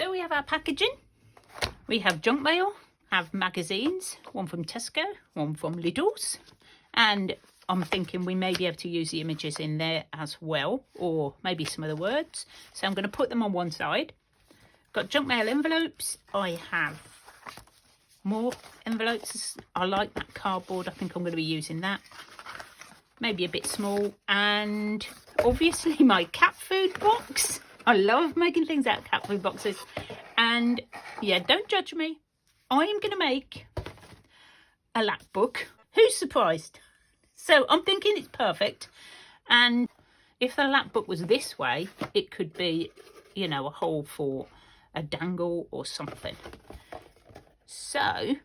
So we have our packaging. We have junk mail, have magazines, one from Tesco, one from Lidl's, and I'm thinking we may be able to use the images in there as well, or maybe some other words. So I'm going to put them on one side. Got junk mail envelopes. I have more envelopes. I like that cardboard. I think I'm going to be using that. Maybe a bit small. And obviously my cat food box. I love making things out of cat food boxes. And yeah, don't judge me. I am going to make a LapBook. Who's surprised? So I'm thinking it's perfect. And if the LapBook was this way, it could be, you know, a hole for a dangle or something. So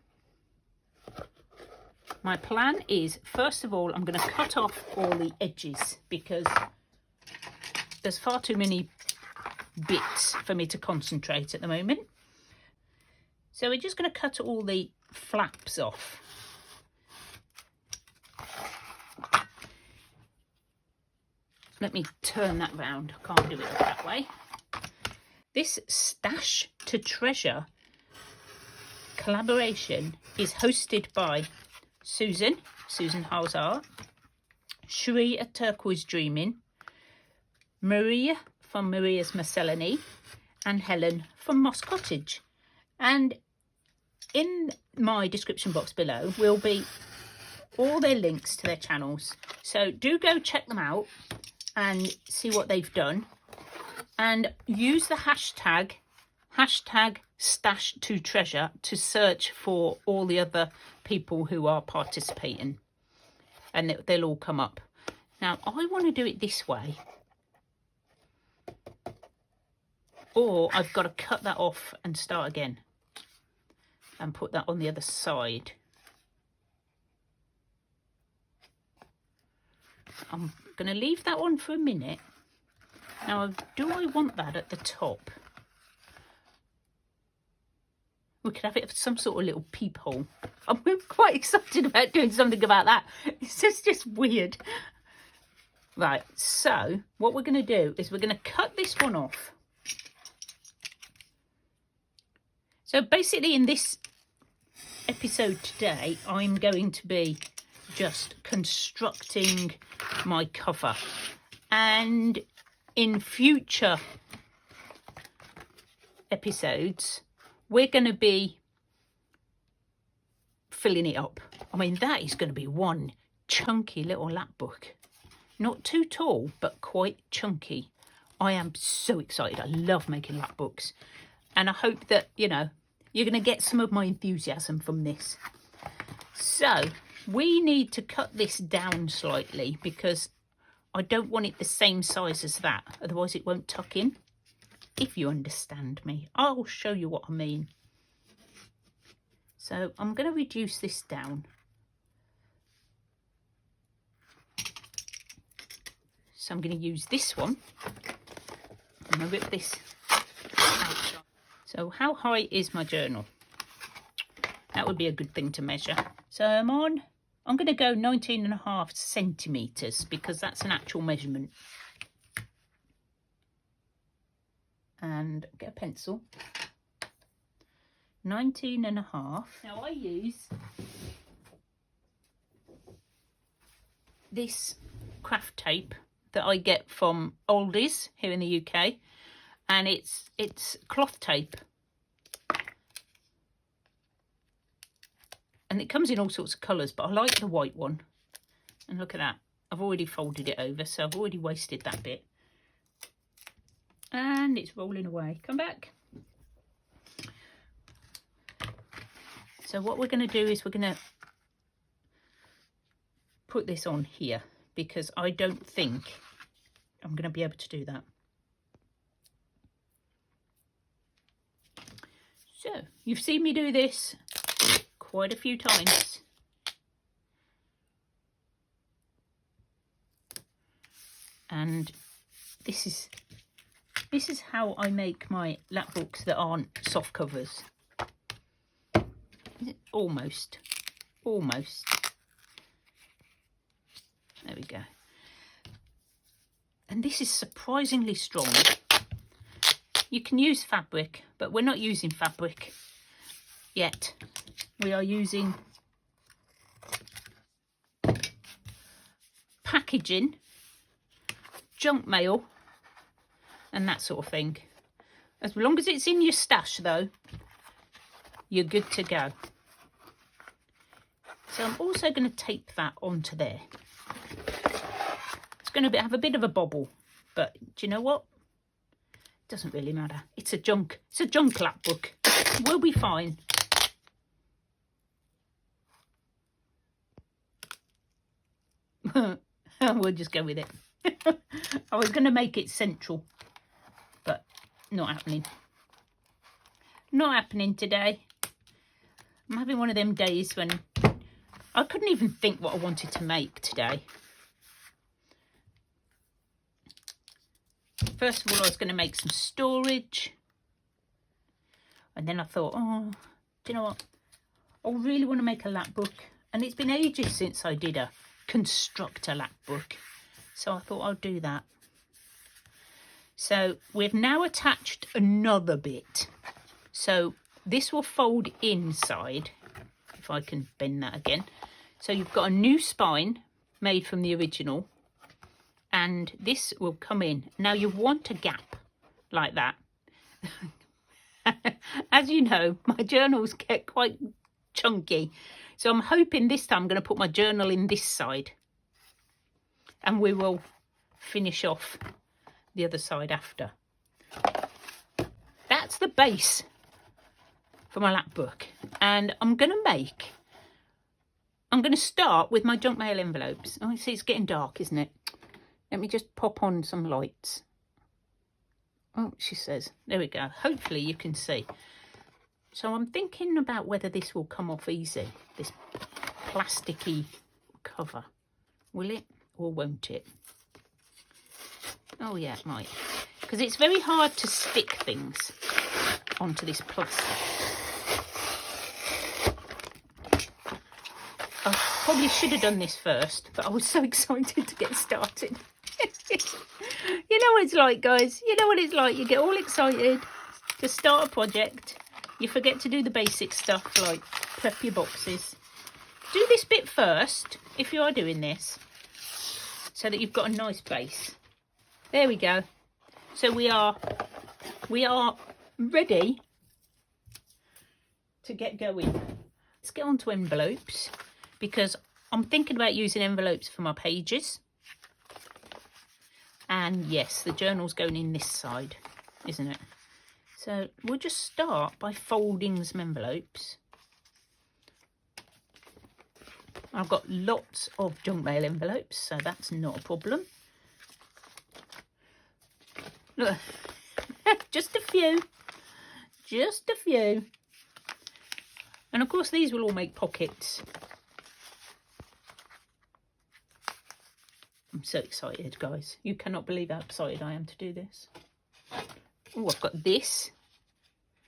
my plan is, first of all, I'm going to cut off all the edges because there's far too many bits for me to concentrate at the moment. So we're just going to cut all the flaps off. Let me turn that round. I can't do it that way. This Stash to Treasure collaboration is hosted by Susan Hall's Art, Sheree at Turquoise Dreaming, Maria from Maria's Miscellany, and Helen from Moss Cottage. And in my description box below will be all their links to their channels. So do go check them out and see what they've done. And use the hashtag #Stash2Treasure to search for all the other people who are participating. And they'll all come up. Now, I want to do it this way. Or I've got to cut that off and start again. And put that on the other side. I'm going to leave that on for a minute. Now, do I want that at the top? We could have it for some sort of little peephole. I'm quite excited about doing something about that. It's just weird. Right, so what we're going to do is we're going to cut this one off. So basically in this episode today, I'm going to be just constructing my cover. And in future episodes, we're going to be filling it up. I mean, that is going to be one chunky little LapBook. Not too tall, but quite chunky. I am so excited. I love making LapBooks. And I hope that, you know, you're going to get some of my enthusiasm from this. So we need to cut this down slightly because I don't want it the same size as that. Otherwise it won't tuck in. If you understand me, I'll show you what I mean. So I'm going to reduce this down. So I'm going to use this one. I'm going to rip this out. So how high is my journal? That would be a good thing to measure. So I'm going to go 19.5 centimetres because that's an actual measurement. And get a pencil. 19.5. Now I use this craft tape that I get from Aldi's here in the UK, and it's cloth tape, and it comes in all sorts of colours, but I like the white one. And look at that, I've already folded it over, so I've already wasted that bit. And it's rolling away. Come back. So what we're going to do is we're going to put this on here because I don't think I'm going to be able to do that. So you've seen me do this quite a few times. And this is how I make my LapBooks that aren't soft covers. Almost. There we go. And this is surprisingly strong. You can use fabric, but we're not using fabric yet. We are using packaging, junk mail, and that sort of thing. As long as it's in your stash, though, you're good to go. So I'm also going to tape that onto there. It's going to have a bit of a bobble, but do you know what? It doesn't really matter. It's a junk LapBook. We'll be fine. We'll just go with it. I was going to make it central, but not happening. Not happening today. I'm having one of them days when I couldn't even think what I wanted to make today. First of all, I was going to make some storage. And then I thought, oh, do you know what? I really want to make a LapBook. And it's been ages since I did a construct a LapBook. So I thought I'll do that. So we've now attached another bit. So this will fold inside, if I can bend that again. So you've got a new spine made from the original, and this will come in. Now you want a gap like that. As you know, my journals get quite chunky. So I'm hoping this time I'm going to put my journal in this side, and we will finish off the other side after. That's the base for my LapBook, and I'm going to start with my junk mail envelopes. Oh, you see, it's getting dark, isn't it? Let me just pop on some lights. Oh, she says, there we go. Hopefully you can see. So I'm thinking about whether this will come off easy, this plasticky cover. Will it or won't it? Oh yeah, it might. Because it's very hard to stick things onto this plastic. I probably should have done this first, but I was so excited to get started. You know what it's like, guys. You know what it's like. You get all excited to start a project. You forget to do the basic stuff, like prep your boxes. Do this bit first, if you are doing this, so that you've got a nice base. There we go. So we are ready to get going. Let's get on to envelopes, because I'm thinking about using envelopes for my pages. And yes, the journal's going in this side, isn't it? So we'll just start by folding some envelopes. I've got lots of junk mail envelopes, so that's not a problem. Look, just a few. Just a few. And of course these will all make pockets. I'm so excited, guys. You cannot believe how excited I am to do this. Oh, I've got this,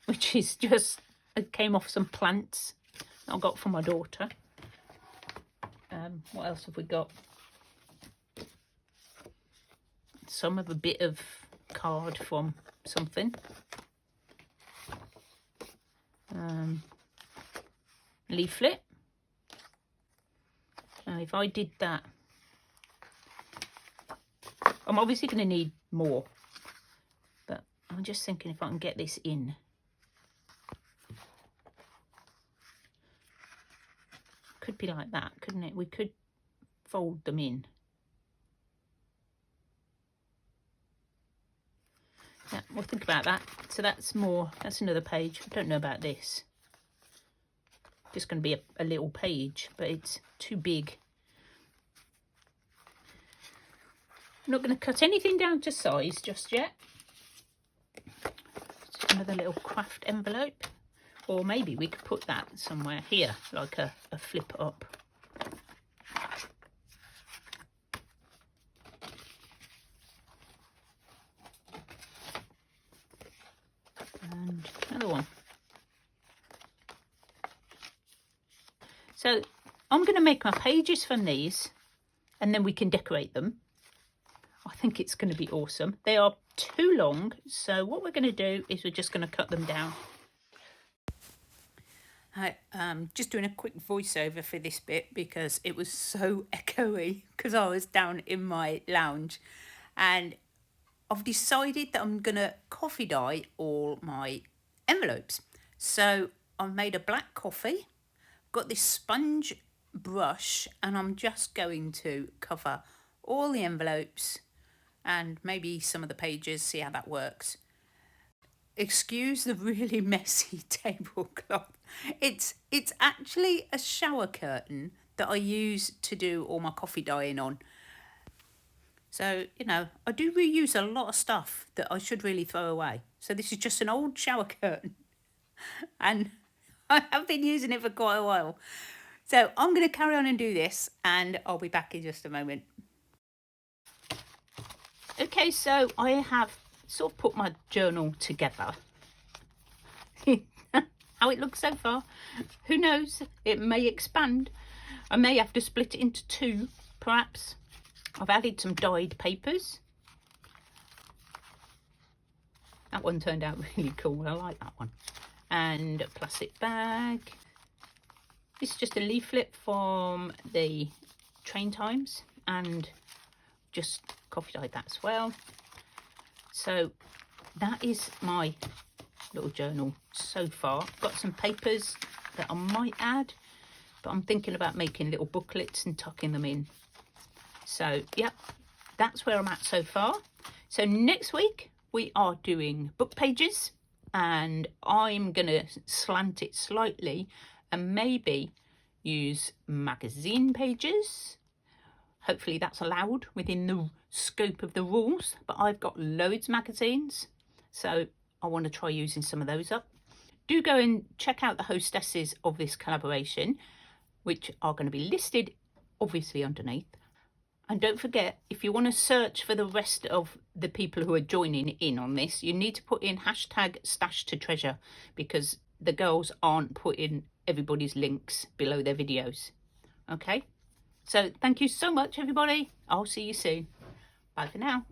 which is just, it came off some plants that I got for my daughter. What else have we got? Some of a bit of card from something. Leaflet. Now, if I did that, I'm obviously going to need more, but I'm just thinking if I can get this in. Could be like that, couldn't it? We could fold them in. Yeah, we'll think about that. So that's more, that's another page. I don't know about this. Just going to be a little page, but it's too big. I'm not going to cut anything down to size just yet. Just another little craft envelope. Or maybe we could put that somewhere here, like a flip up. And another one. So I'm going to make my pages from these, and then we can decorate them. I think it's going to be awesome. They are too long. So what we're going to do is we're just going to cut them down. Just doing a quick voiceover for this bit because it was so echoey because I was down in my lounge, and I've decided that I'm going to coffee dye all my envelopes. So I've made a black coffee, got this sponge brush, and I'm just going to cover all the envelopes and maybe some of the pages, see how that works. Excuse the really messy tablecloth. It's actually a shower curtain that I use to do all my coffee dyeing on. So, you know, I do reuse a lot of stuff that I should really throw away. So this is just an old shower curtain. And I have been using it for quite a while. So I'm going to carry on and do this, and I'll be back in just a moment. Okay, so I have sort of put my journal together. How it looks so far, who knows, it may expand. I may have to split it into two, perhaps. I've added some dyed papers. That one turned out really cool, I like that one. And a plastic bag. This is just a leaflet from the train times, and just coffee dyed that as well. So that is my little journal so far. Got some papers that I might add, but I'm thinking about making little booklets and tucking them in. So yep, that's where I'm at so far. So next week we are doing book pages, and I'm gonna slant it slightly and maybe use magazine pages. Hopefully that's allowed within the scope of the rules, but I've got loads of magazines, so I want to try using some of those up. Do go and check out the hostesses of this collaboration, which are going to be listed obviously underneath. And don't forget, if you want to search for the rest of the people who are joining in on this, you need to put in #stash2treasure, because the girls aren't putting everybody's links below their videos. Okay, so thank you so much, everybody. I'll see you soon. Bye for now.